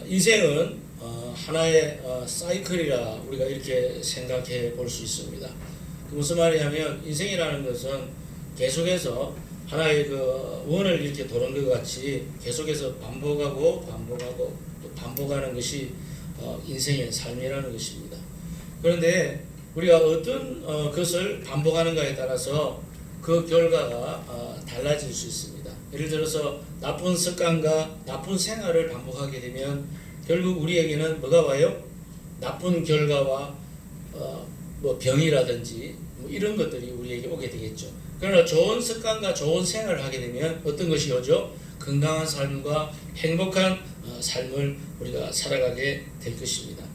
인생은 하나의 사이클이라 우리가 이렇게 생각해 볼 수 있습니다. 무슨 말이냐면 인생이라는 것은 계속해서 하나의 그 원을 이렇게 도는 것 같이 계속해서 반복하고 또 반복하는 것이 인생의 삶이라는 것입니다. 그런데 우리가 어떤 것을 반복하는가에 따라서 그 결과가 달라질 수 있습니다. 예를 들어서 나쁜 습관과 나쁜 생활을 반복하게 되면 결국 우리에게는 뭐가 와요? 나쁜 결과와 뭐 병이라든지 뭐 이런 것들이 우리에게 오게 되겠죠. 그러나 좋은 습관과 좋은 생활을 하게 되면 어떤 것이 오죠? 건강한 삶과 행복한 삶을 우리가 살아가게 될 것입니다.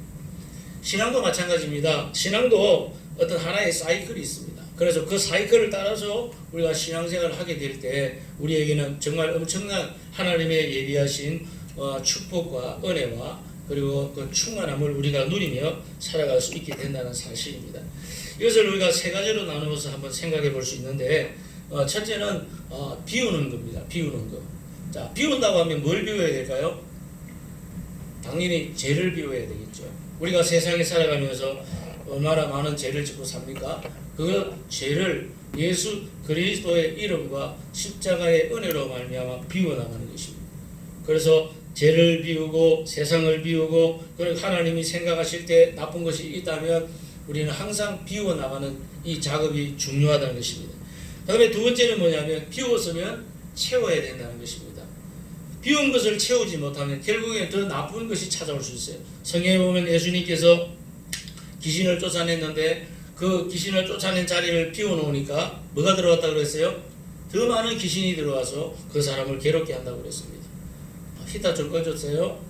신앙도 마찬가지입니다. 신앙도 어떤 하나의 사이클이 있습니다. 그래서 그 사이클을 따라서 우리가 신앙생활을 하게 될 때 우리에게는 정말 엄청난 하나님의 예비하신 축복과 은혜와 그리고 그 충만함을 우리가 누리며 살아갈 수 있게 된다는 사실입니다. 이것을 우리가 세 가지로 나누어서 한번 생각해 볼 수 있는데 첫째는 비우는 겁니다. 비우는 것. 자, 비운다고 하면 뭘 비워야 될까요? 당연히 죄를 비워야 되겠죠. 우리가 세상에 살아가면서 얼마나 많은 죄를 짓고 삽니까? 그 죄를 예수 그리스도의 이름과 십자가의 은혜로 말미암아 비워나가는 것입니다. 그래서 죄를 비우고 세상을 비우고 그리고 하나님이 생각하실 때 나쁜 것이 있다면 우리는 항상 비워나가는 이 작업이 중요하다는 것입니다. 그 다음에 두 번째는 뭐냐면 비웠으면 채워야 된다는 것입니다. 비운 것을 채우지 못하면 결국엔 더 나쁜 것이 찾아올 수 있어요. 성경에 보면 예수님께서 귀신을 쫓아냈는데 그 귀신을 쫓아낸 자리를 비워놓으니까 뭐가 들어왔다고 그랬어요? 더 많은 귀신이 들어와서 그 사람을 괴롭게 한다고 그랬습니다. 히타 좀 꺼줬어요.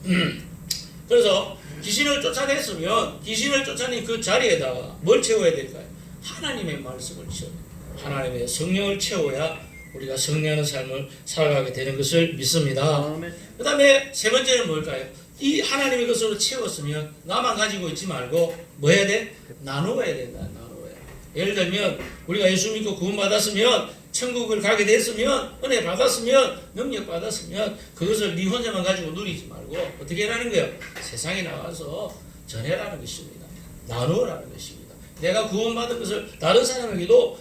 그래서 귀신을 쫓아냈으면 귀신을 쫓아낸 그 자리에다가 뭘 채워야 될까요? 하나님의 말씀을 채워야 돼요. 하나님의 성령을 채워야 우리가 승리하는 삶을 살아가게 되는 것을 믿습니다. 그 다음에 세 번째는 뭘까요? 이 하나님의 것으로 채웠으면 나만 가지고 있지 말고 뭐 해야 돼? 나누어야 된다. 나누어야. 예를 들면 우리가 예수 믿고 구원 받았으면 천국을 가게 됐으면 은혜 받았으면 능력 받았으면 그것을 네 혼자만 가지고 누리지 말고 어떻게 하라는 거예요? 세상에 나가서 전해라는 것입니다. 나누어라는 것입니다. 내가 구원받은 것을 다른 사람에게도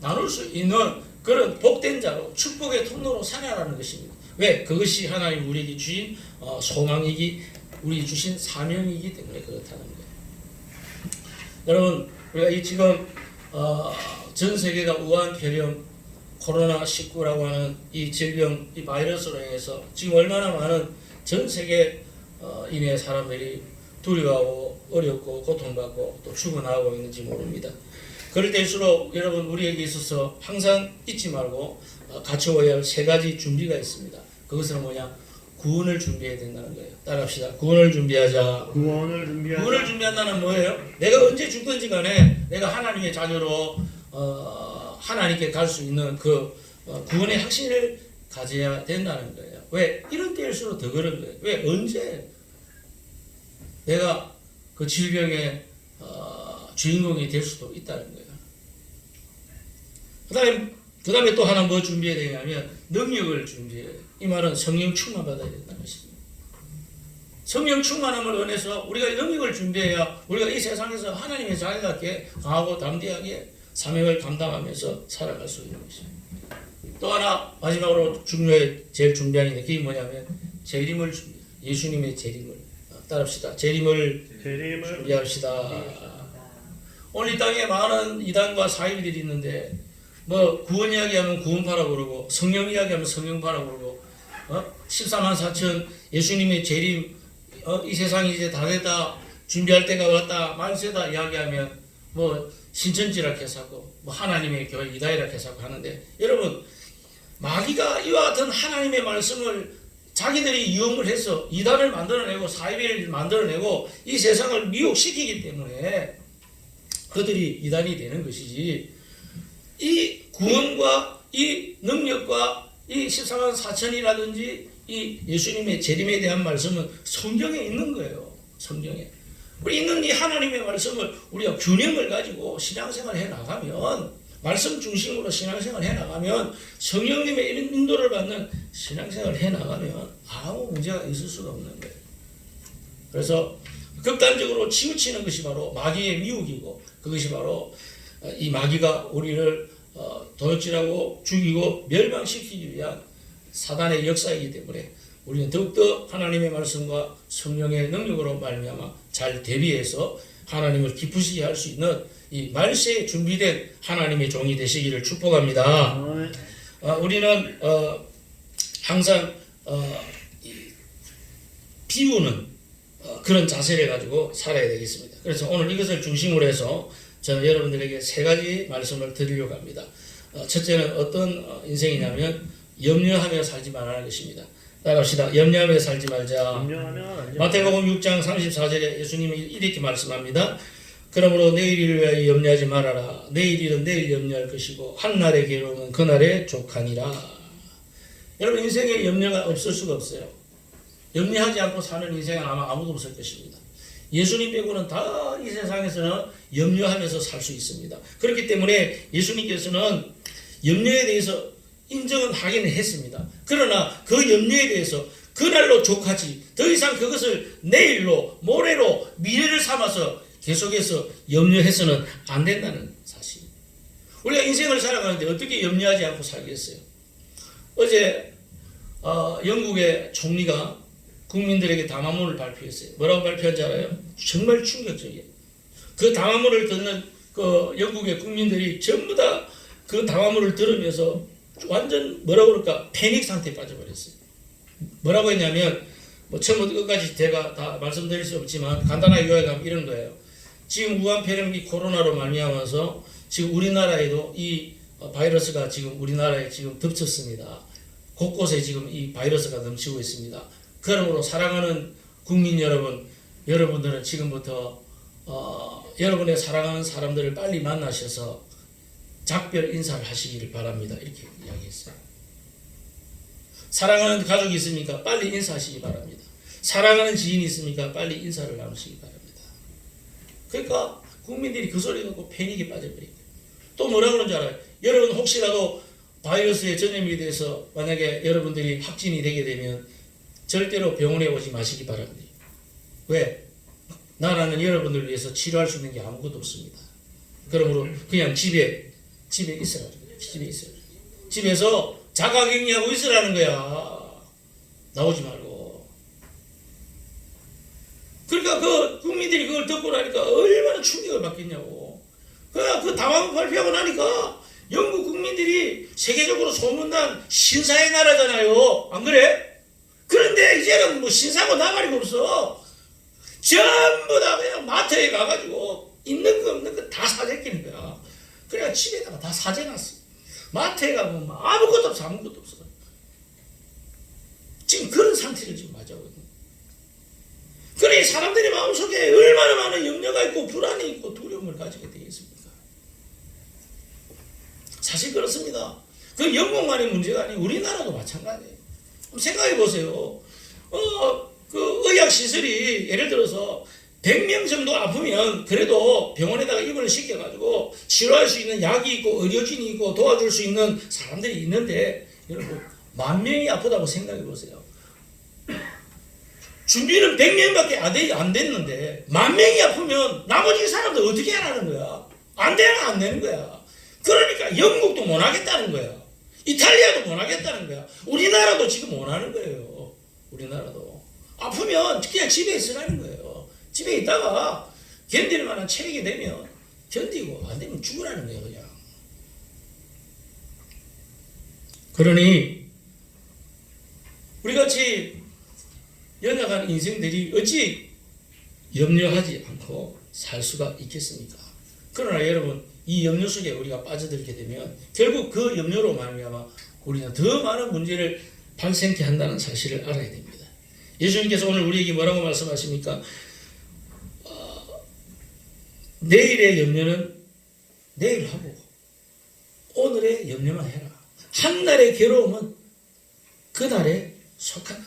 나눌 수 있는 그런 복된 자로 축복의 통로로 살아라는 것입니다. 왜? 그것이 하나님 우리에게 주신 소망이기 우리 주신 사명이기 때문에 그렇다는 거예요. 여러분 우리가 이 지금 전 세계가 우한폐렴 코로나19라고 하는 이 질병, 이 바이러스로 인해서 지금 얼마나 많은 전 세계인의 사람들이 두려워하고 어렵고 고통받고 또 죽어나가고 있는지 모릅니다. 그럴 때일수록 여러분 우리에게 있어서 항상 잊지 말고 갖춰야 할 세 가지 준비가 있습니다. 그것은 뭐냐? 구원을 준비해야 된다는 거예요. 따라합시다. 구원을 준비하자. 구원을 준비한다는 뭐예요? 내가 언제 죽든지 간에 내가 하나님의 자녀로 하나님께 갈 수 있는 그 구원의 확신을 가져야 된다는 거예요. 왜? 이런 때일수록 더 그런 거예요. 왜? 언제 내가 그 질병의 주인공이 될 수도 있다는 거예요. 그 다음에 또 하나 뭐 준비해야 되냐면 능력을 준비해야 돼요. 이 말은 성령 충만 받아야 된다는 것입니다. 성령 충만함을 원해서 우리가 능력을 준비해야 우리가 이 세상에서 하나님의 자녀답게 강하고 담대하게 사명을 감당하면서 살아갈 수 있는 것입니다. 또 하나 마지막으로 제일 중요한 게 그게 뭐냐면 재림을 준비. 예수님의 재림을 따라합시다. 재림을 준비합시다. 오늘 이 땅에 많은 이단과 사이비들이 있는데 뭐 구원 이야기하면 구원파라고 그러고 성령 이야기하면 성령파라고 그러고 14만 4천 예수님의 재림 이 세상이 이제 다 됐다 준비할 때가 왔다 만세다 이야기하면 뭐 신천지라 해서고 뭐 하나님의 교회 이다이라 해서 하는데 여러분 마귀가 이와 같은 하나님의 말씀을 자기들이 이용을 해서 이단을 만들어내고 사이비를 만들어내고 이 세상을 미혹시키기 때문에 그들이 이단이 되는 것이지 이 구원과 이 능력과 이 14만 4천이라든지 이 예수님의 재림에 대한 말씀은 성경에 있는 거예요. 성경에. 우리 있는 이 하나님의 말씀을 우리가 균형을 가지고 신앙생활을 해나가면 말씀 중심으로 신앙생활을 해나가면 성령님의 인도를 받는 신앙생활을 해나가면 아무 문제가 있을 수가 없는 거예요. 그래서 극단적으로 치우치는 것이 바로 마귀의 미혹이고 그것이 바로 이 마귀가 우리를 도둑질하고 죽이고 멸망시키기 위한 사단의 역사이기 때문에 우리는 더욱더 하나님의 말씀과 성령의 능력으로 말미암아 잘 대비해서 하나님을 기쁘시게 할 수 있는 이 말세에 준비된 하나님의 종이 되시기를 축복합니다. 우리는 항상 비우는 그런 자세를 가지고 살아야 되겠습니다. 그래서 오늘 이것을 중심으로 해서 저는 여러분들에게 세 가지 말씀을 드리려고 합니다. 첫째는 어떤 인생이냐면 염려하며 살지 말라는 것입니다. 따라합시다. 염려하며 살지 말자. 마태복음 6장 34절에 예수님이 이렇게 말씀합니다. 그러므로 내일 일을 위하여 염려하지 말아라. 내일 일은 내일 염려할 것이고 한날의 괴로움은 그날의 족하니라. 여러분 인생에 염려가 없을 수가 없어요. 염려하지 않고 사는 인생은 아마 아무도 없을 것입니다. 예수님 빼고는 다 이 세상에서는 염려하면서 살 수 있습니다. 그렇기 때문에 예수님께서는 염려에 대해서 인정은 하기는 했습니다. 그러나 그 염려에 대해서 그날로 족하지 더 이상 그것을 내일로 모레로 미래를 삼아서 계속해서 염려해서는 안 된다는 사실. 우리가 인생을 살아가는데 어떻게 염려하지 않고 살겠어요? 어제 영국의 총리가 국민들에게 담화문을 발표했어요. 뭐라고 발표한지 알아요? 정말 충격적이에요. 그 담화문을 듣는 그 영국의 국민들이 전부 다 그 담화문을 들으면서 완전 뭐라고 그럴까 패닉 상태에 빠져버렸어요. 뭐라고 했냐면 뭐 처음부터 끝까지 제가 다 말씀드릴 수 없지만 간단하게 요약하면 이런 거예요. 지금 우한 폐렴이 코로나로 말미암아서 지금 우리나라에도 이 바이러스가 지금 우리나라에 지금 덮쳤습니다. 곳곳에 지금 이 바이러스가 넘치고 있습니다. 그러므로 사랑하는 국민 여러분, 여러분들은 지금부터 여러분의 사랑하는 사람들을 빨리 만나셔서 작별 인사를 하시기를 바랍니다. 이렇게 이야기했어요. 사랑하는 가족이 있습니까? 빨리 인사하시기 바랍니다. 사랑하는 지인이 있습니까? 빨리 인사를 나누시기 바랍니다. 그러니까 국민들이 그 소리 듣고 패닉에 빠져버리고 또 뭐라 그런지 알아요? 여러분 혹시라도 바이러스에 전염이 돼서 만약에 여러분들이 확진이 되게 되면 절대로 병원에 오지 마시기 바랍니다. 왜? 나라는 여러분들을 위해서 치료할 수 있는 게 아무것도 없습니다. 그러므로 그냥 집에 있으라는 거예요. 집에 있으라. 집에서 자가격리하고 있으라는 거야. 나오지 말고. 그러니까 그 국민들이 그걸 듣고 나니까 얼마나 충격을 받겠냐고. 그 담화문 발표하고 나니까 영국 국민들이 세계적으로 소문난 신사의 나라잖아요. 안 그래? 그런데 이제는 뭐 신사고 나발이고 없어. 전부 다 그냥 마트에 가가지고 있는 거 없는 거 다 사재끼는 거야. 그래야 집에다가 다 사재놨어. 마트에 가면 아무것도 없어. 아무것도 없어. 지금 그런 상태를 지금 맞아오거든요. 그래 사람들의 마음속에 얼마나 많은 염려가 있고 불안이 있고 두려움을 가지게 되겠습니까? 사실 그렇습니다. 그 영국만의 문제가 아니고 우리나라도 마찬가지예요. 생각해 보세요. 그 의학시설이 예를 들어서 100명 정도 아프면 그래도 병원에다가 입원을 시켜가지고 치료할 수 있는 약이 있고 의료진이 있고 도와줄 수 있는 사람들이 있는데 여러분 10,000명이 아프다고 생각해 보세요. 준비는 100명밖에 안 됐는데 10,000명이 아프면 나머지 사람들 어떻게 하라는 거야? 안 되는 거야. 그러니까 영국도 못 하겠다는 거야. 이탈리아도 못 하겠다는 거야. 우리나라도 지금 못 하는 거예요. 우리나라도. 아프면 그냥 집에 있으라는 거예요. 집에 있다가 견딜 만한 체력이 되면 견디고 안 되면 죽으라는 거예요. 그냥. 그러니 우리같이 연약한 인생들이 어찌 염려하지 않고 살 수가 있겠습니까? 그러나 여러분 이 염려 속에 우리가 빠져들게 되면 결국 그 염려로 말미암아 우리는 더 많은 문제를 발생케 한다는 사실을 알아야 됩니다. 예수님께서 오늘 우리에게 뭐라고 말씀하십니까? 내일의 염려는 내일 하고 오늘의 염려만 해라. 한날의 괴로움은 그날에 속하다.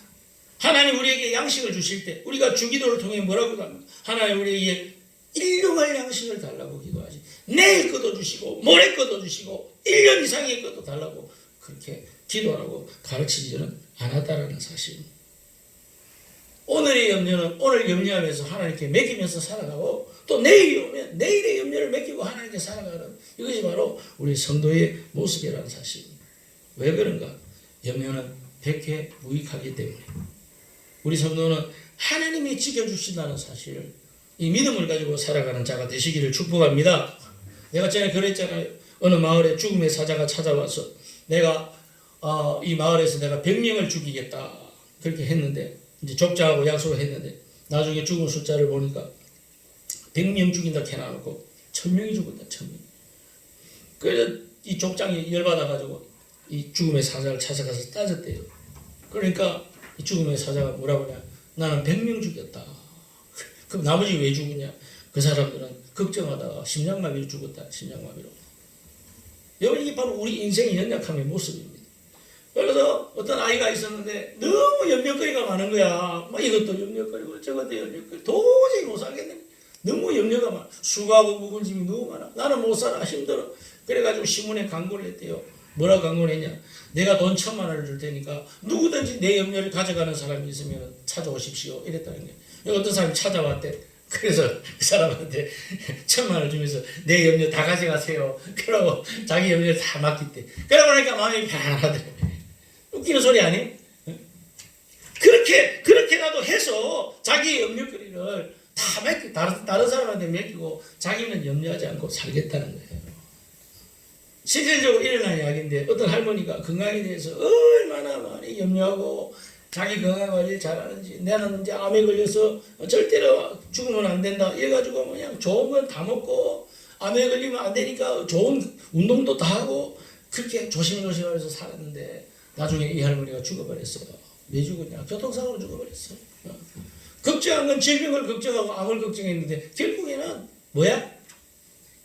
하나님 우리에게 양식을 주실 때 우리가 주기도를 통해 뭐라고 합니까? 하나님 우리에게 일용할 양식을 달라고 기도하지. 내일 것도 주시고 모레 것도 주시고 1년 이상의 것도 달라고 그렇게 기도하라고 가르치지는 않았다라는 사실입니다. 오늘의 염려는 오늘 염려하면서 하나님께 맡기면서 살아가고, 또 내일이 오면 내일의 염려를 맡기고 하나님께 살아가는, 이것이 바로 우리 성도의 모습이라는 사실입니다. 왜 그런가? 염려는 백해 무익하기 때문에. 우리 성도는 하나님이 지켜주신다는 사실을, 이 믿음을 가지고 살아가는 자가 되시기를 축복합니다. 내가 전에 그랬잖아요. 어느 마을에 죽음의 사자가 찾아와서 내가 이 마을에서 내가 100명을 죽이겠다 그렇게 했는데, 이제 족장하고 약속을 했는데, 나중에 죽은 숫자를 보니까 100명 죽인다 해놔놓고 1000명이 죽었다. 1000명. 그래서 이 족장이 열받아가지고 이 죽음의 사자를 찾아가서 따졌대요. 그러니까 이 죽음의 사자가 뭐라고 하냐, 나는 100명 죽였다. 그럼 나머지 왜 죽었냐? 그 사람들은 걱정하다가 심장마비로 죽었다. 심장마비로. 여러분, 이게 바로 우리 인생의 연약함의 모습입니다. 그래서 어떤 아이가 있었는데 너무 염려거리가 많은 거야. 뭐 이것도 염려거리고 저것도 염려거리고 도저히 못 살겠네. 너무 염려가 많아. 수고하고 묵은 짐이 너무 많아. 나는 못 살아. 힘들어. 그래가지고 신문에 광고를 했대요. 뭐라고 광고를 했냐? 내가 돈 1000만 원을 줄 테니까 누구든지 내 염려를 가져가는 사람이 있으면 찾아오십시오. 이랬다는 거예요. 어떤 사람이 찾아왔대. 그래서 그 사람한테 1000만 원을 주면서 내 염려 다 가져가세요. 그러고 자기 염려를 다 맡겼대. 그러고 나니까 마음이 편안하더래. 웃기는 소리 아니에요? 그렇게라도 해서 자기의 염려거리를 다 맡기고, 다른 사람한테 맡기고 자기는 염려하지 않고 살겠다는 거예요. 실질적으로 일어난 이야기인데, 어떤 할머니가 건강에 대해서 얼마나 많이 염려하고 자기 건강 관리 잘하는지, 나는 이제 암에 걸려서 절대로 죽으면 안 된다 이래가지고 그냥 좋은 건 다 먹고, 암에 걸리면 안 되니까 좋은 운동도 다 하고 그렇게 조심조심하면서 살았는데, 나중에 이 할머니가 죽어버렸어요. 왜 죽었냐? 교통사고로 죽어버렸어요. 걱정한 건 질병을 걱정하고 암을 걱정했는데 결국에는 뭐야?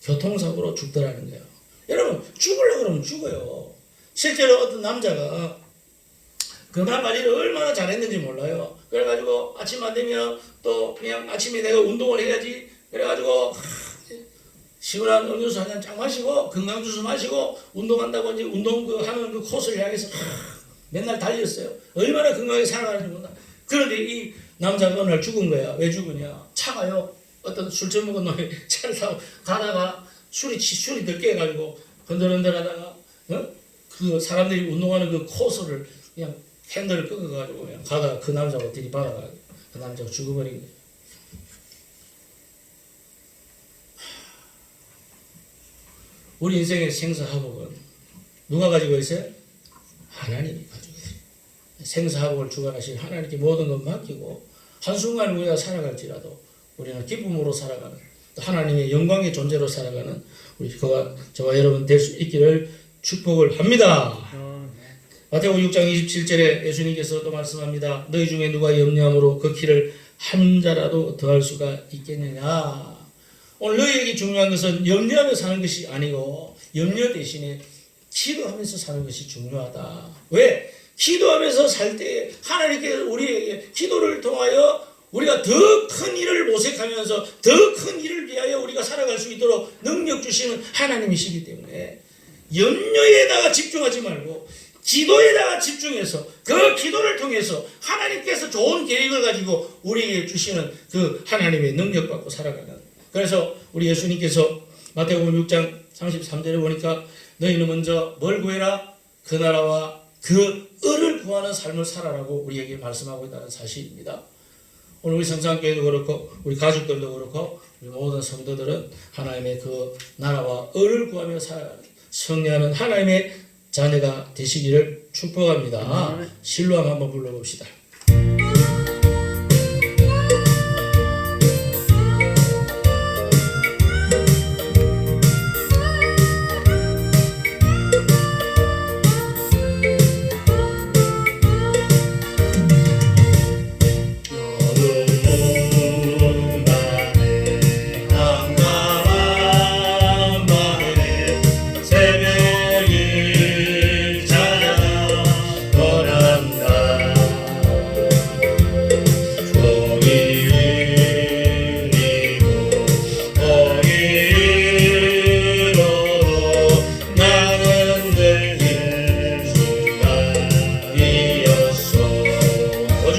교통사고로 죽더라는 거예요. 여러분, 죽으려고 그러면 죽어요. 실제로 어떤 남자가 건강 관리를 얼마나 잘했는지 몰라요. 그래가지고 아침 안 되면 또 그냥 아침에 내가 운동을 해야지, 그래가지고 시원한 음료수 한 잔 쫙 마시고 건강주스 마시고 운동한다고 이제 운동 하는 그 코스를 향해서 맨날 달렸어요. 얼마나 건강하게 살아가는지 몰라. 그런데 이 남자가 어느 날 죽은 거야. 왜 죽으냐? 차가요. 어떤 술 처먹은 놈이 차를 타고 가다가 술이 덜 깨가지고 흔들흔들하다가 그 사람들이 운동하는 그 코스를 그냥 핸들을 끄어가지고 그냥 가다가 그 남자가 들이받아가지고 그 남자가 죽어버린 거예요. 우리 인생의 생사화복은 누가 가지고 있어요? 하나님이 가지고 있어요. 생사화복을 주관하신 하나님께 모든 것 맡기고 한순간 우리가 살아갈지라도 우리는 기쁨으로 살아가는, 하나님의 영광의 존재로 살아가는 우리 저와 여러분 될 수 있기를 축복을 합니다. 마태복음 6장 27절에 예수님께서 또 말씀합니다. 너희 중에 누가 염려함으로 그 키를 한 자라도 더할 수가 있겠느냐. 오늘 너희에게 중요한 것은 염려하며 사는 것이 아니고 염려 대신에 기도하면서 사는 것이 중요하다. 왜? 기도하면서 살 때 하나님께서 우리에게 기도를 통하여 우리가 더 큰 일을 모색하면서 더 큰 일을 위하여 우리가 살아갈 수 있도록 능력 주시는 하나님이시기 때문에 염려에다가 집중하지 말고 기도에다가 집중해서 그 기도를 통해서 하나님께서 좋은 계획을 가지고 우리에게 주시는 그 하나님의 능력 받고 살아가는, 그래서 우리 예수님께서 마태복음 6장 33절에 보니까 너희는 먼저 뭘 구해라? 그 나라와 그 을을 구하는 삶을 살아라고 우리에게 말씀하고 있다는 사실입니다. 오늘 우리 성산교회도 그렇고 우리 가족들도 그렇고 우리 모든 성도들은 하나님의 그 나라와 을을 구하며 살아가는 승리하는 하나님의 자녀가 되시기를 축복합니다. 실로암 한번 불러봅시다.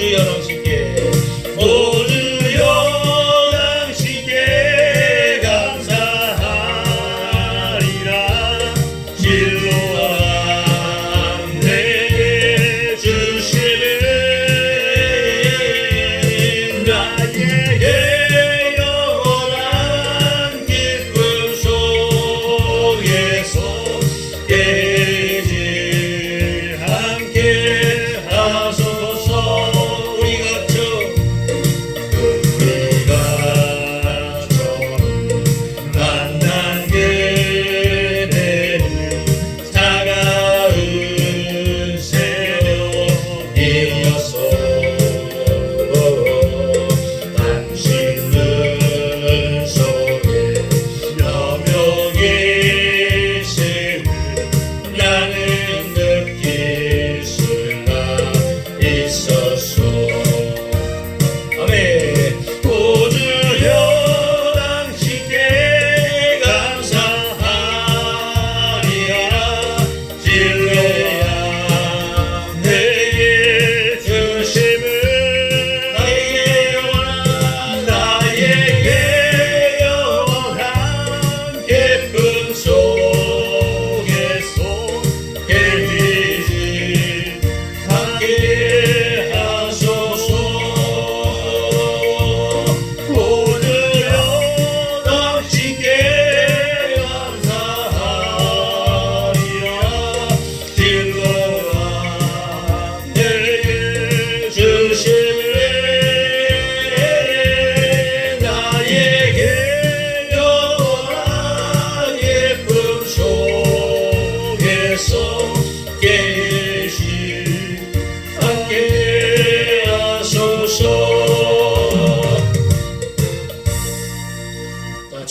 주여 넘치게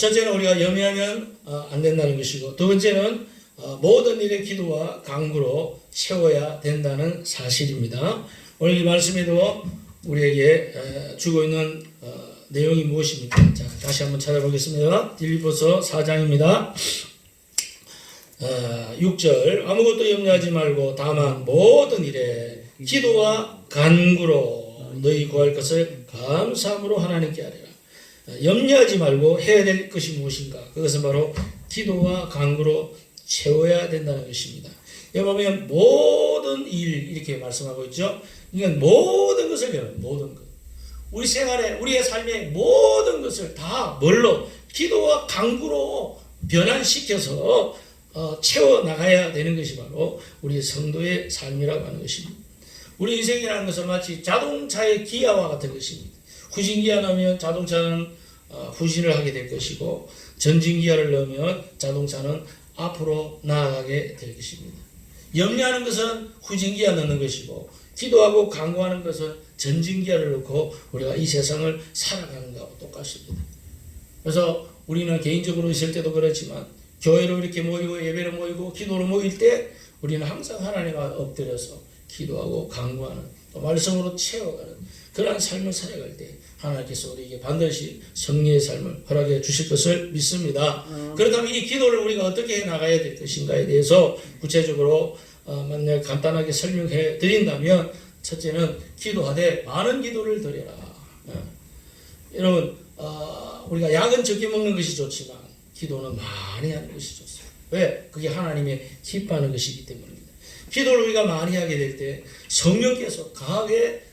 첫째는 우리가 염려하면 안 된다는 것이고, 두 번째는 모든 일에 기도와 간구로 채워야 된다는 사실입니다. 오늘 이 말씀에도 우리에게 주고 있는 내용이 무엇입니까? 자, 다시 한번 찾아보겠습니다. 빌립보서 4장입니다. 6절 아무것도 염려하지 말고 다만 모든 일에 기도와 간구로 너희 구할 것을 감사함으로 하나님께 하리라. 염려하지 말고 해야 될 것이 무엇인가? 그것은 바로 기도와 간구로 채워야 된다는 것입니다. 여기 보면 모든 일 이렇게 말씀하고 있죠. 이건 모든 것을 배워요. 모든 것. 우리 생활에 우리의 삶의 모든 것을 다 뭘로? 기도와 간구로 변환시켜서 채워 나가야 되는 것이 바로 우리 성도의 삶이라고 하는 것입니다. 우리 인생이라는 것은 마치 자동차의 기아와 같은 것입니다. 후진기아 넣으면 자동차는 후진을 하게 될 것이고, 전진기아를 넣으면 자동차는 앞으로 나아가게 될 것입니다. 염려하는 것은 후진기아 넣는 것이고, 기도하고 간구하는 것은 전진기아를 넣고 우리가 이 세상을 살아가는 것하고 똑같습니다. 그래서 우리는 개인적으로 있을 때도 그렇지만 교회로 이렇게 모이고 예배로 모이고 기도로 모일 때 우리는 항상 하나님 앞에 엎드려서 기도하고 간구하는, 또 말씀으로 채워가는 그러한 삶을 살아갈 때 하나님께서 우리에게 반드시 승리의 삶을 허락해 주실 것을 믿습니다. 그렇다면 이 기도를 우리가 어떻게 해 나가야 될 것인가에 대해서 구체적으로 만약 간단하게 설명해 드린다면, 첫째는 기도하되 많은 기도를 드려라. 여러분, 우리가 약은 적게 먹는 것이 좋지만 기도는 많이 하는 것이 좋습니다. 왜? 그게 하나님의 기뻐하는 것이기 때문입니다. 기도를 우리가 많이 하게 될 때 성령께서 강하게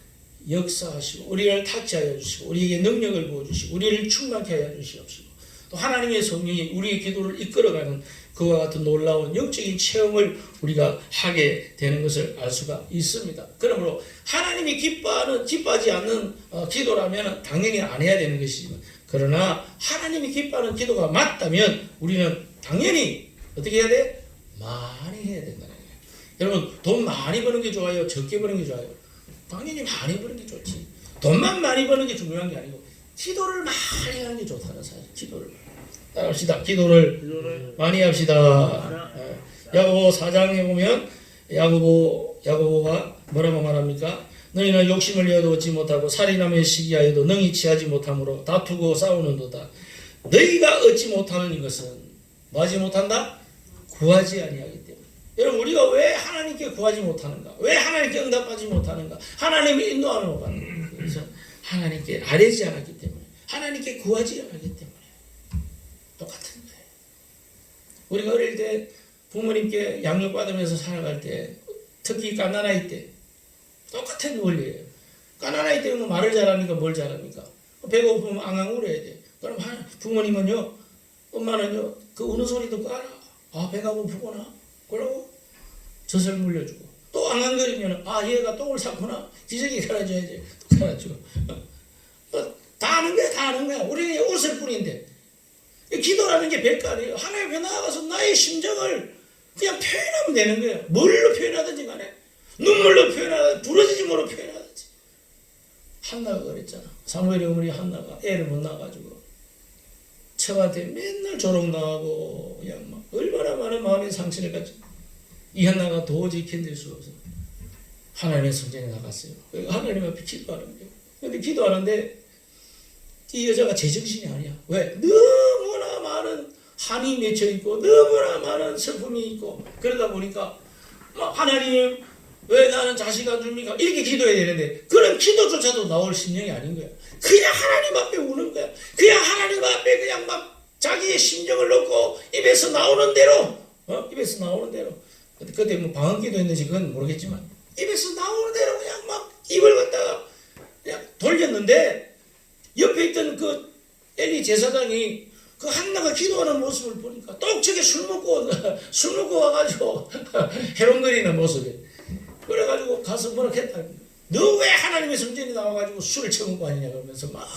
역사하시고 우리를 타치하여 주시고 우리에게 능력을 부어주시고 우리를 충만케 하여 주시옵시고, 또 하나님의 성령이 우리의 기도를 이끌어가는 그와 같은 놀라운 영적인 체험을 우리가 하게 되는 것을 알 수가 있습니다. 그러므로 하나님이 기뻐하지 않는 기도라면 당연히 안 해야 되는 것이지만, 그러나 하나님이 기뻐하는 기도가 맞다면 우리는 당연히 어떻게 해야 돼? 많이 해야 된다는 거예요. 여러분, 돈 많이 버는 게 좋아요? 적게 버는 게 좋아요? 당연히 많이 버는 게 좋지. 돈만 많이 버는 게 중요한 게 아니고 기도를 많이 하는 게 좋다는 사실. 기도를 따라합시다. 기도를 많이 합시다. 야고보 4장에 보면 야고보가 뭐라고 말합니까? 너희는 욕심을 내어도 얻지 못하고 살인함에 시기하여도 능히 취하지 못하므로 다투고 싸우는도다. 너희가 얻지 못하는 이것은 뭐하지 못한다? 구하지 아니하기 때문에. 여러분, 우리가 왜 하나님께 구하지 못하는가? 왜 하나님께 응답하지 못하는가? 하나님의 인도함을 못 받는 거예요. 그래서 하나님께 아뢰지 않았기 때문에, 하나님께 구하지 않았기 때문에 똑같은 거예요. 우리가 어릴 때 부모님께 양육받으면서 살아갈 때, 특히 갓난아이 때 똑같은 원리예요. 갓난아이 때는 말을 잘하니까 뭘 잘합니까? 배고프면 앙앙 울어야 돼. 그럼 부모님은요, 엄마는요, 그 우는 소리 듣고 알아. 아, 배가 고프구나. 그러고 젖을 물려주고, 또 앙앙거리면 얘가 똥을 쌌구나. 기저귀 갈아줘야지. 또 갈아주고. 다 하는 거야, 다 하는 거야. 우리는 옷을 뿐인데. 기도라는 게 별거 아니에요. 하나님 앞에 나아가서 나의 심정을 그냥 표현하면 되는 거예요. 뭘로 표현하든지 간에. 눈물로 표현하든지, 부러지지 뭐로 표현하든지. 한나가 그랬잖아. 사무엘의 어머니 한나가 애를 못 낳아가지고 처한테 맨날 조롱당하고 그냥 막 얼마나 많은 마음의 상처를 가지고, 이 한나가 도저히 견딜 수 없어 하나님의 성전에 나갔어요. 하나님 앞에 기도하는 거예요. 근데 기도하는데 이 여자가 제정신이 아니야. 왜? 너무나 많은 한이 맺혀 있고 너무나 많은 슬픔이 있고, 그러다 보니까 막 하나님 왜 나는 자식 안 줍니까? 이렇게 기도해야 되는데 그런 기도조차도 나올 심령이 아닌 거야. 그냥 하나님 앞에 우는 거야. 그냥 하나님 앞에 그냥 막 자기의 심정을 놓고 입에서 나오는 대로, 입에서 나오는 대로. 그때 뭐 방언기도 했는지 그건 모르겠지만 입에서 나오는 대로 그냥 막 입을 갖다가 그냥 돌렸는데, 옆에 있던 그 엘리 제사장이 그 한나가 기도하는 모습을 보니까 똑똑하게 술 먹고 와가지고 해롱거리는 모습이. 그래가지고 가서 뭐라 했다. 너 왜 하나님의 성전에 나와가지고 술을 처먹고 하느냐 그러면서 막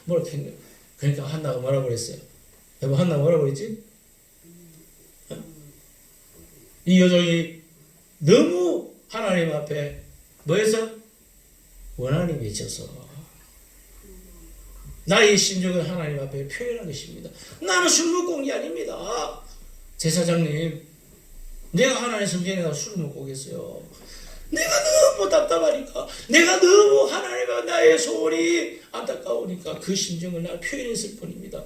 뭐라 했는 거야. 그러니까 한나가 뭐라고 그랬어요? 여보, 한나가 뭐라고 그랬지? 이 여종이 너무 하나님 앞에 뭐해서? 원한이 맺혀서 나의 심정을 하나님 앞에 표현한 것입니다. 나는 술 먹고 온 게 아닙니다. 제사장님, 내가 하나님 성전에 가서 술 먹고 오겠어요. 내가 너무 답답하니까, 내가 너무 하나님과 나의 소원이 안타까우니까 그 심정을 나 표현했을 뿐입니다.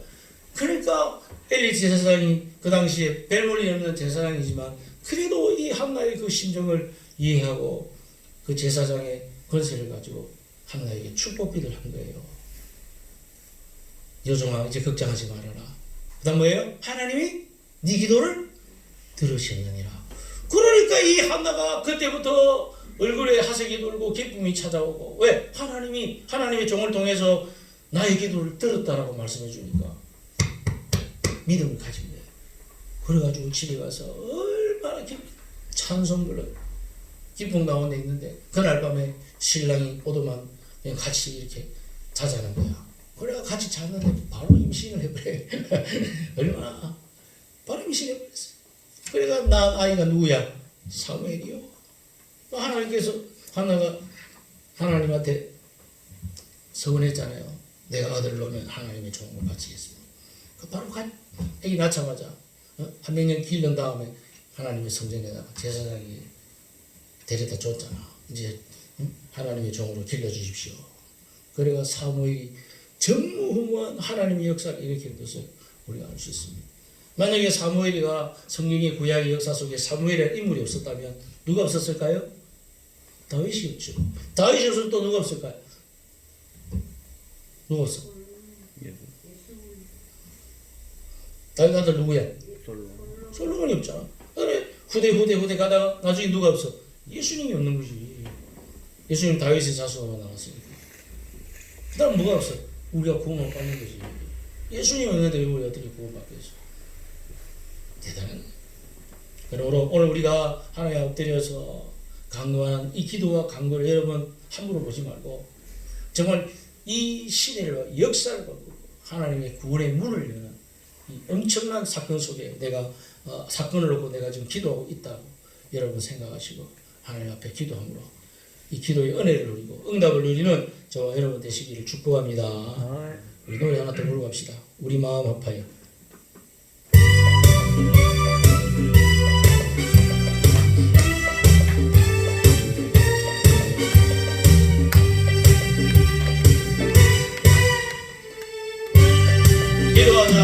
그러니까 엘리 제사장이 그 당시에 벨몰이 없는 제사장이지만 그래도 이 한나의 그 심정을 이해하고 그 제사장의 권세를 가지고 한나에게 축복기도를 한 거예요. 여종아, 이제 걱정하지 말아라. 그 다음 뭐예요? 하나님이 네 기도를 들으셨느니라. 그러니까 이 한나가 그때부터 얼굴에 하색이 돌고 기쁨이 찾아오고, 왜? 하나님의 종을 통해서 나의 기도를 들었다라고 말씀해 주니까 믿음을 가진 거예요. 그래가지고 집에 가서 얼마나 찬송 불러 기쁨 가운데 있는데, 그날 밤에 신랑이 오더만 그냥 같이 이렇게 자자는 거야. 그래가 같이 잤는데 바로 임신을 해버려. 얼마나 바로 임신해버렸어요. 그래가 난 아이가 누구야? 사무엘이요. 하나님께서 하나가 하나님한테 서원했잖아요. 내가 아들을 놓으면 하나님의 종을 바치겠습니다. 그 바로 애기 낳자마자 한 몇 년 기른 다음에 하나님의 성전에다가 제사장이 데려다 줬잖아. 이제 하나님의 종으로 길러주십시오. 그래가 사무엘이 전무후무한 하나님의 역사를 일으킨 것을 우리가 알 수 있습니다. 만약에 사무엘이가 성경의 구약의 역사 속에 사무엘이라는 인물이 없었다면 누가 없었을까요? 다윗이 없죠. 다윗이 없어서 또 누가 없을까요? 누가 없어? 다윗 아들 누구야? 솔로몬이 없잖아. 그래 후대 가다가 나중에 누가 없어? 예수님이 없는 거지. 예수님 다윗의 자손으로 나왔으니까. 그 다음 뭐가 없어? 우리가 구원을 받는 거지. 예수님 없는데 우리가 어떻게 구원받겠어? 대단한. 그러므로 오늘 우리가 하나님 엎드려서 간구하는 이 기도와 간구를 여러분 함부로 보지 말고 정말 이 시대를 역사를 바꾸고 하나님의 구원의 문을 여는 이 엄청난 사건 속에 내가 사건을 놓고 내가 지금 기도하고 있다고 여러분 생각하시고 하나님 앞에 기도함으로 이 기도의 은혜를 누리고 응답을 누리는 저와 여러분 되시기를 축복합니다. 우리 노래 하나 더 부르고 갑시다. 우리 마음 아파요. 기도하자.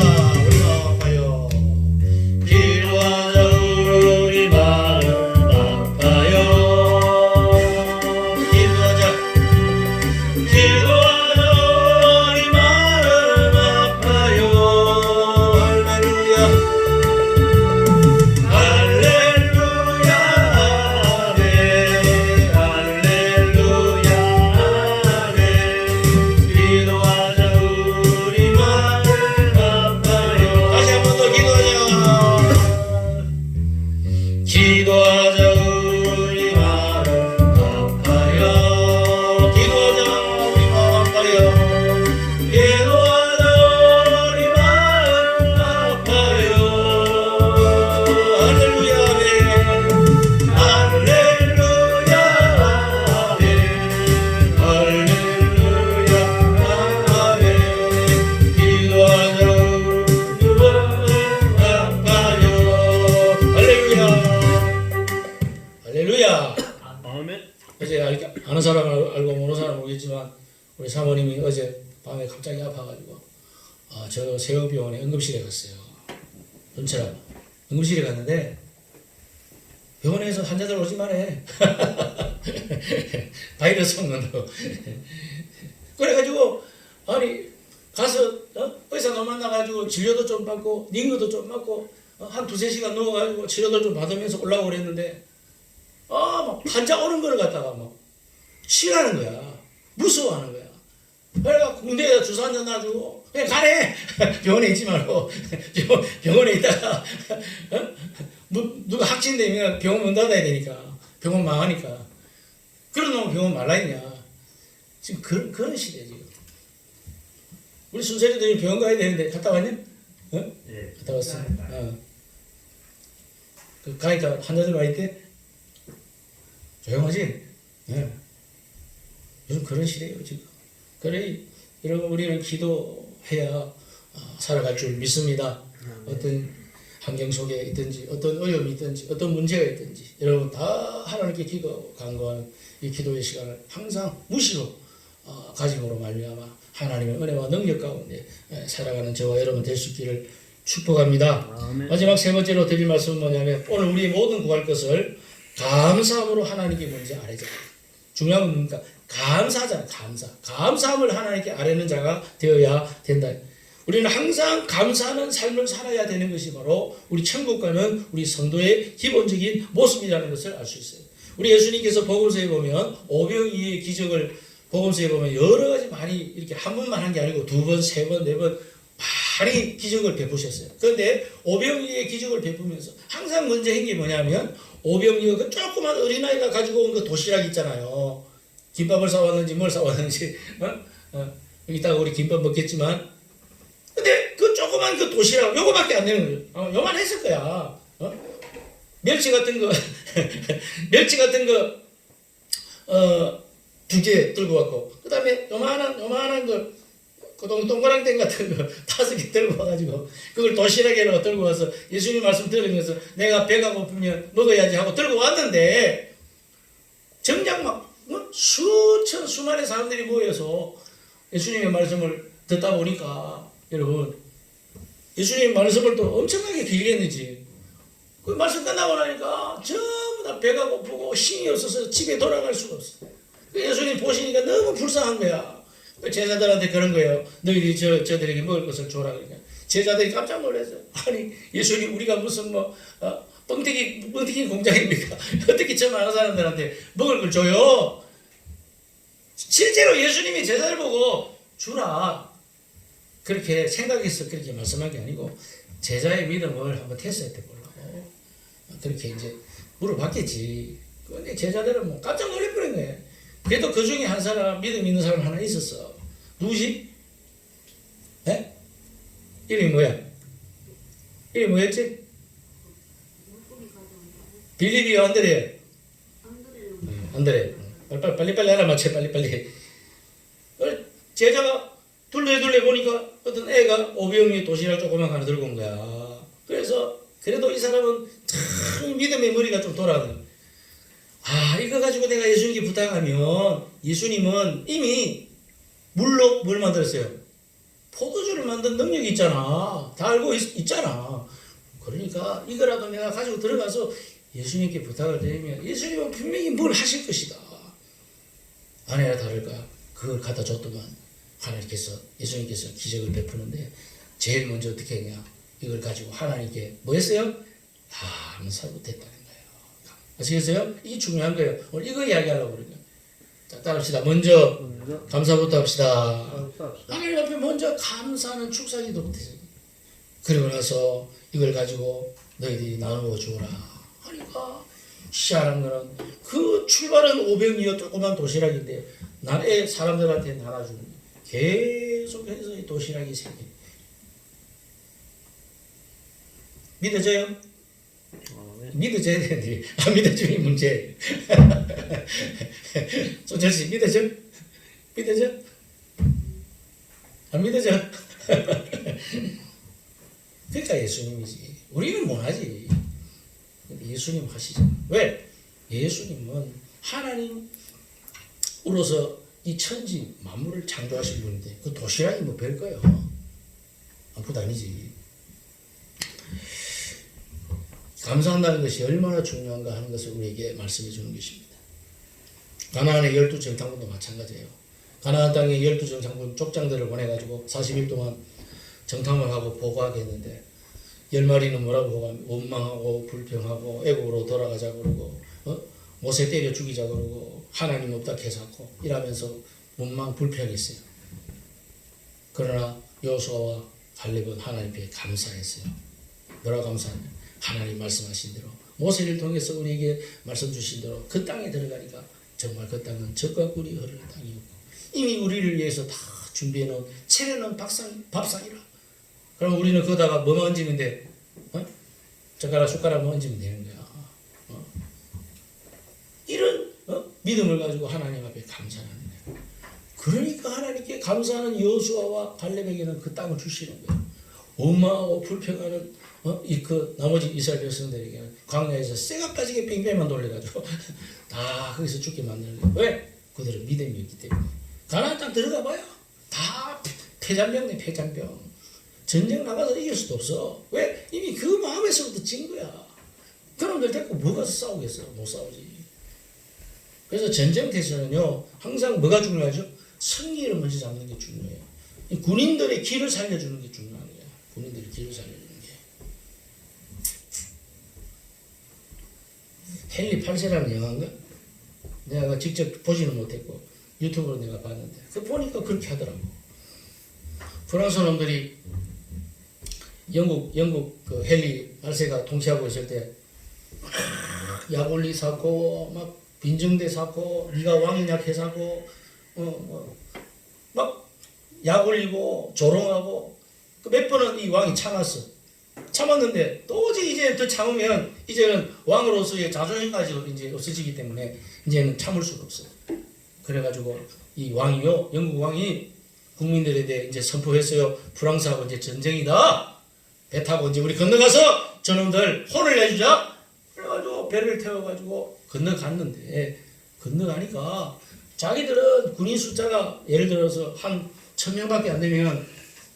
우리 마음 아파요. 기도하자. 우리 마음 아파요. 기도하자. 기도하자. 우리 마음 아파요. 할렐루야. 할렐루야. 아멘. 할렐루야. 아멘. 기도하자. 우리 마음 다시 한 번 더 기도하자. 기도하자. 우리 마음 아파요. 기도하자. 우리 마음 아파요. 기도하자. 우리 마음 아파요. 할렐루야. 아멘. 할렐루야. 아멘. 할렐루야. 아멘. 기도하자. 우리 마음 아파요. 할렐루야. 할렐루야. 아멘. 어제 아는 사람은 알고 모르는 사람은 모르겠지만 우리 사모님이 어제 밤에 갑자기 아파가지고 저 세우병원에 응급실에 갔어요. 전처럼 응급실에 갔는데 병원에서 환자들 오지 말해. 바이러스 먹는다고. 그래가지고 아니 가서 의사 만나가지고 진료도 좀 받고 링거도 좀 맞고 한 두세 시간 누워가지고 치료도 좀 받으면서 올라오고 그랬는데 막 환자 오는 걸 갖다가 막 싫어하는 거야. 무서워하는 거야. 그래가 군대에다 주사 한잔 놔주고 그냥 가래. 병원에 있지 말고 병원에 있다가 누가 확진되면 병원 문 닫아야 되니까 병원 망하니까 그런 놈은 병원 말라 했냐. 지금 그런 시대지. 우리 순서리들이 병원 가야 되는데 갔다 왔냐? 예. 갔다 왔어. 가니까 환자들 와 있대. 조용하지? 예. 요즘 그런 시대예요 지금. 그래 여러분 우리는 기도해야 살아갈 줄 믿습니다. 어떤 환경 속에 있든지 어떤 어려움이 있든지 어떤 문제가 있든지 여러분 다 하나님께 기도 간구하는 이 기도의 시간을 항상 무시로 가짐으로 말미암아 하나님의 은혜와 능력 가운데 살아가는 저와 여러분 될 수 있기를 축복합니다. 아멘. 마지막 세 번째로 드릴 말씀은 뭐냐면 오늘 우리 모든 구할 것을 감사함으로 하나님께 먼저 아뢰자. 중요한 건 뭡니까? 감사하잖아. 감사함을 하나님께 아뢰는 자가 되어야 된다. 우리는 항상 감사하는 삶을 살아야 되는 것이 바로 우리 천국 가는 우리 성도의 기본적인 모습이라는 것을 알 수 있어요. 우리 예수님께서 복음서에 보면 오병이의 기적을 복음서에 보면 여러 가지 많이 이렇게 한 번만 한 게 아니고 두 번, 세 번, 네 번 많이 기적을 베푸셨어요. 그런데 오병이의 기적을 베푸면서 항상 먼저 한 게 뭐냐면 오병이가 그 조그만 어린아이가 가지고 온 그 도시락 있잖아요. 김밥을 싸왔는지 뭘 싸왔는지 이따가 우리 김밥 먹겠지만 근데 그 조그만 그 도시락 요거밖에 안 되는 거예요. 요만 했을 거야. 멸치 같은 거 멸치 같은 거 2개 들고 왔고 그 다음에 요만한 거 그 동그랑땡 같은 거 5개 들고 와가지고 그걸 도시락에 들고 와서 예수님 말씀 들으면서 내가 배가 고프면 먹어야지 하고 들고 왔는데 정작 막 수많은 사람들이 모여서 예수님의 말씀을 듣다 보니까 여러분 예수님의 말씀을 또 엄청나게 길게 했는지 그 말씀 끝나고 나니까 전부 다 배가 고프고 힘이 없어서 집에 돌아갈 수가 없어. 예수님 보시니까 너무 불쌍한 거야. 제자들한테 그런 거예요. 너희들이 저들에게 먹을 것을 줘라. 그러니까 제자들이 깜짝 놀랐어요. 아니 예수님 우리가 무슨 뻥튀기 공장입니까? 어떻게 저 많은 사람들한테 먹을 걸 줘요? 실제로 예수님이 제자들 보고 주라 그렇게 생각해서 그렇게 말씀한 게 아니고 제자의 믿음을 한번 테스트해 보려고 그렇게 이제 물어봤겠지. 근데 제자들은 깜짝 놀랄 거예요. 그래도 그 중에 한 사람 믿음 있는 사람 하나 있었어. 누구지? 에? 이름이 뭐야? 이름이 뭐였지? 빌립이 안드레. 안드레. 빨리 알아맞혀. 빨리. 제자가 둘레 보니까 어떤 애가 오병이의 도시락 조그만 거 하나 들고 온 거야. 그래서 그래도 이 사람은 참 믿음의 머리가 좀 돌아가는. 이거 가지고 내가 예수님께 부탁하면 예수님은 이미 물로 뭘 만들었어요? 포도주를 만든 능력이 있잖아. 다 알고 있잖아. 그러니까 이거라도 내가 가지고 들어가서 예수님께 부탁을 드리면 예수님은 분명히 뭘 하실 것이다. 아니나 다를까 그걸 갖다 줬더만 하나님께서 예수님께서 기적을 베푸는데 제일 먼저 어떻게 했냐? 이걸 가지고 하나님께 뭐 했어요? 감사를 못했다는 거예요. 아시겠어요? 이게 중요한 거예요. 오늘 이거 이야기하려고 그러니까. 자, 따라합시다. 먼저 감사부터 합시다. 하나님 앞에 먼저 감사하는 축사기도 못해요. 그리고 나서 이걸 가지고 너희들이 나누어 주어라 하니까 희한한 거는 그 출발은 500이어 조그만 도시락인데 나의 사람들한테 나눠주는 계속해서 이 도시락이 생겨. 믿어져요? 믿어져야 되는데 안 믿어주는 문제. 손철씨 믿어져? 믿어져? 안 믿어져? 그러니까 예수님이지. 우리는 못하지. 근데 예수님 하시죠. 왜? 예수님은 하나님으로서 이 천지 만물을 창조하신 분인데 그 도시락이 뭐 별거예요. 아무것도 아니지. 감사한다는 것이 얼마나 중요한가 하는 것을 우리에게 말씀해 주는 것입니다. 가나안의 12정탐꾼도 마찬가지예요. 가나안 땅에 12정탐꾼 족장들을 보내가지고 40일 동안 정탐을 하고 보고하게 했는데 10마리는 뭐라고 보고하면 원망하고 불평하고 애국으로 돌아가자 그러고 모세 때려 죽이자 그러고 하나님 없다 개사고 이러면서 원망 불평했어요. 그러나 여호수아와 갈렙은 하나님께 감사했어요. 뭐라고 감사하냐? 하나님 말씀하신 대로 모세를 통해서 우리에게 말씀 주신 대로 그 땅에 들어가니까 정말 그 땅은 젖과 꿀이 흐르는 땅이었고 이미 우리를 위해서 다 준비해놓은 차려놓은 밥상이라. 그럼 우리는 거기다가 뭐만 얹으면 돼? 젓가락 숟가락만 얹으면 되는 거야. 이런 믿음을 가지고 하나님 앞에 감사하는 거예요. 그러니까 하나님께 감사하는 여호수아와 갈렙에게는 그 땅을 주시는 거예요. 원망하고 불평하는 그 나머지 이스라엘 백성들에게는 광야에서 쇠가 빠지게 뺑뺑만 돌려가지고 다 거기서 죽게 만드는 거예요. 왜? 그들은 믿음이 없기 때문에. 가나안 땅 들어가 봐요. 다 패잔병네, 패잔병. 전쟁 나가서 이길 수도 없어. 왜? 이미 그 마음에서부터 진 거야. 그놈들 데리고 뭐가 싸우겠어? 못 싸우지. 그래서 전쟁터에서는요, 항상 뭐가 중요하죠? 승리를 먼저 잡는 게 중요해요. 이 군인들의 길을 살려주는 게 중요한 거예요. 군인들의 길을 살려주는 게. 헨리 8세라는 영화인가? 내가 직접 보지는 못했고 유튜브로 내가 봤는데 그 보니까 그렇게 하더라고. 프랑스 놈들이 영국 그 헨리 8세가 통치하고 있을 때 약올리 사고 막 빈정대 사고 네가 왕이냐 개사고 막 약 올리고 조롱하고 그 몇 번은 이 왕이 참았는데 도저히 이제 더 참으면 이제는 왕으로서의 자존심까지 이제 없어지기 때문에 이제는 참을 수가 없어. 그래가지고 이 왕이요, 영국 왕이 국민들에 대해 이제 선포했어요. 프랑스하고 이제 전쟁이다. 배 타고 이제 우리 건너가서 저놈들 혼을 내주자. 그래가지고 배를 태워가지고 건너갔는데 건너가니까 자기들은 군인 숫자가 예를 들어서 한 1000명밖에 안 되면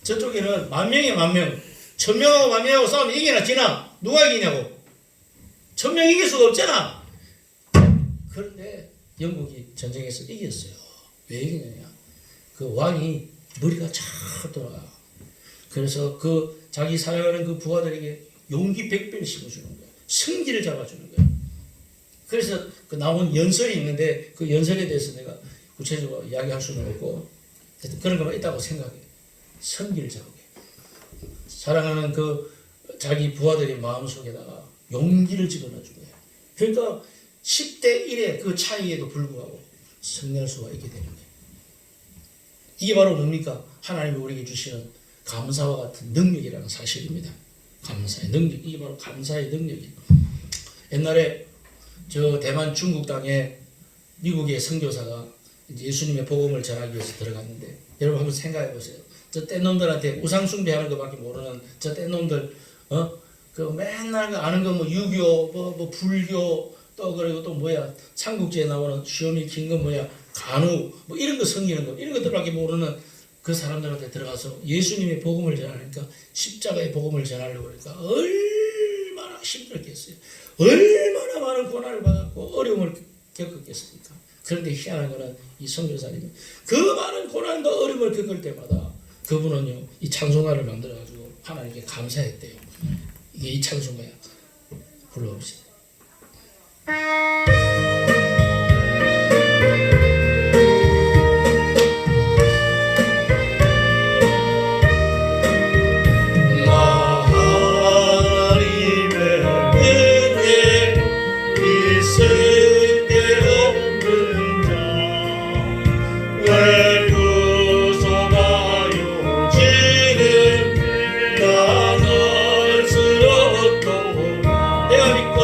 저쪽에는 10,000명이야 10,000명. 1000명하고 10,000명하고 싸우면 이기나 지나? 누가 이기냐고. 1000명 이길 수가 없잖아. 그런데 영국이 전쟁에서 이겼어요. 왜 이기느냐? 그 왕이 머리가 잘 돌아가. 그래서 그 자기 사랑하는 그 부하들에게 용기 100배를 심어주는 거야. 승기를 잡아주는 거야. 그래서 그 나온 연설이 있는데 그 연설에 대해서 내가 구체적으로 이야기할 수는 없고 그런 것만 있다고 생각해. 승기를 잡게. 사랑하는 그 자기 부하들의 마음속에다가 용기를 집어넣어준 거야. 그러니까 10대 1의 그 차이에도 불구하고 승리할 수가 있게 되는 거예요. 이게 바로 뭡니까? 하나님이 우리에게 주시는 감사와 같은 능력이라는 사실입니다. 감사의 능력. 이게 바로 감사의 능력이에요. 옛날에 저 대만 중국 땅에 미국의 선교사가 이제 예수님의 복음을 전하기 위해서 들어갔는데 여러분 한번 생각해 보세요. 저 떼놈들한테 우상 숭배하는 것밖에 모르는 저 떼놈들 그 맨날 아는 거 뭐 유교 뭐 불교 또 그리고 또 뭐야 삼국지에 나오는 시오미 긴 거 뭐야 간우 뭐 이런 거 섬기는 거 이런 것들밖에 모르는 그 사람들한테 들어가서 예수님의 복음을 전하니까 십자가의 복음을 전하려고 그러니까 얼마나 힘들었겠어요. 얼마나 많은 고난을 받았고 어려움을 겪었겠습니까? 그런데 희한한 거는 이 선교사님은 그 많은 고난과 어려움을 겪을 때마다 그분은요 이 찬송가를 만들어가지고 하나님께 감사했대요. 이게 이 찬송가야. 불러봅시다. 내가 믿고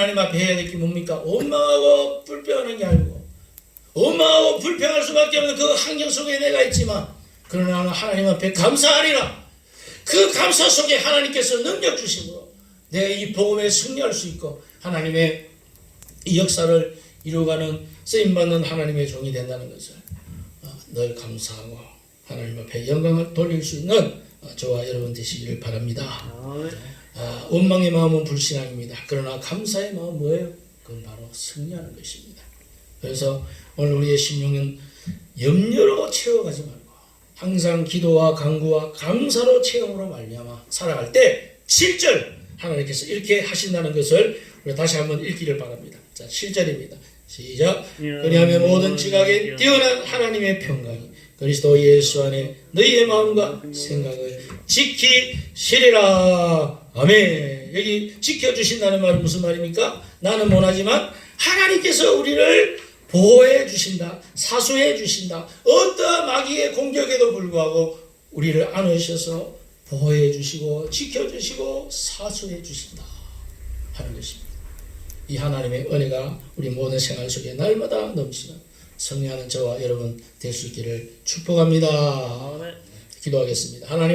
하나님 앞에 해야 될 게 뭡니까? 원망하고 불평하는 게 아니고, 원망하고 불평할 수밖에 없는 그 환경 속에 내가 있지만, 그러나 나는 하나님 앞에 감사하리라. 그 감사 속에 하나님께서 능력 주심으로 내가 이 복음에 승리할 수 있고 하나님의 이 역사를 이루어가는 쓰임받는 하나님의 종이 된다는 것을 늘 감사하고 하나님 앞에 영광을 돌릴 수 있는 저와 여러분 되시기를 바랍니다. 아멘. 원망의 마음은 불신앙입니다. 그러나 감사의 마음은 뭐예요? 그건 바로 승리하는 것입니다. 그래서 오늘 우리의 심령은 염려로 채워가지 말고 항상 기도와 간구와 감사로 체험으로 말미암아 살아갈 때 7절 하나님께서 이렇게 하신다는 것을 우리 다시 한번 읽기를 바랍니다. 자, 7절입니다. 시작. 그리하면 모든 지각에 뛰어난 하나님의 평강이 그리스도 예수 안에 너희의 마음과 생각을 지키시리라. 아멘. 여기 지켜주신다는 말은 무슨 말입니까? 나는 못하지만 하나님께서 우리를 보호해 주신다. 사수해 주신다. 어떠한 마귀의 공격에도 불구하고 우리를 안으셔서 보호해 주시고 지켜주시고 사수해 주신다 하는 것입니다. 이 하나님의 은혜가 우리 모든 생활 속에 날마다 넘치는 승리하는 저와 여러분 될 수 있기를 축복합니다. 아멘. 기도하겠습니다. 하나님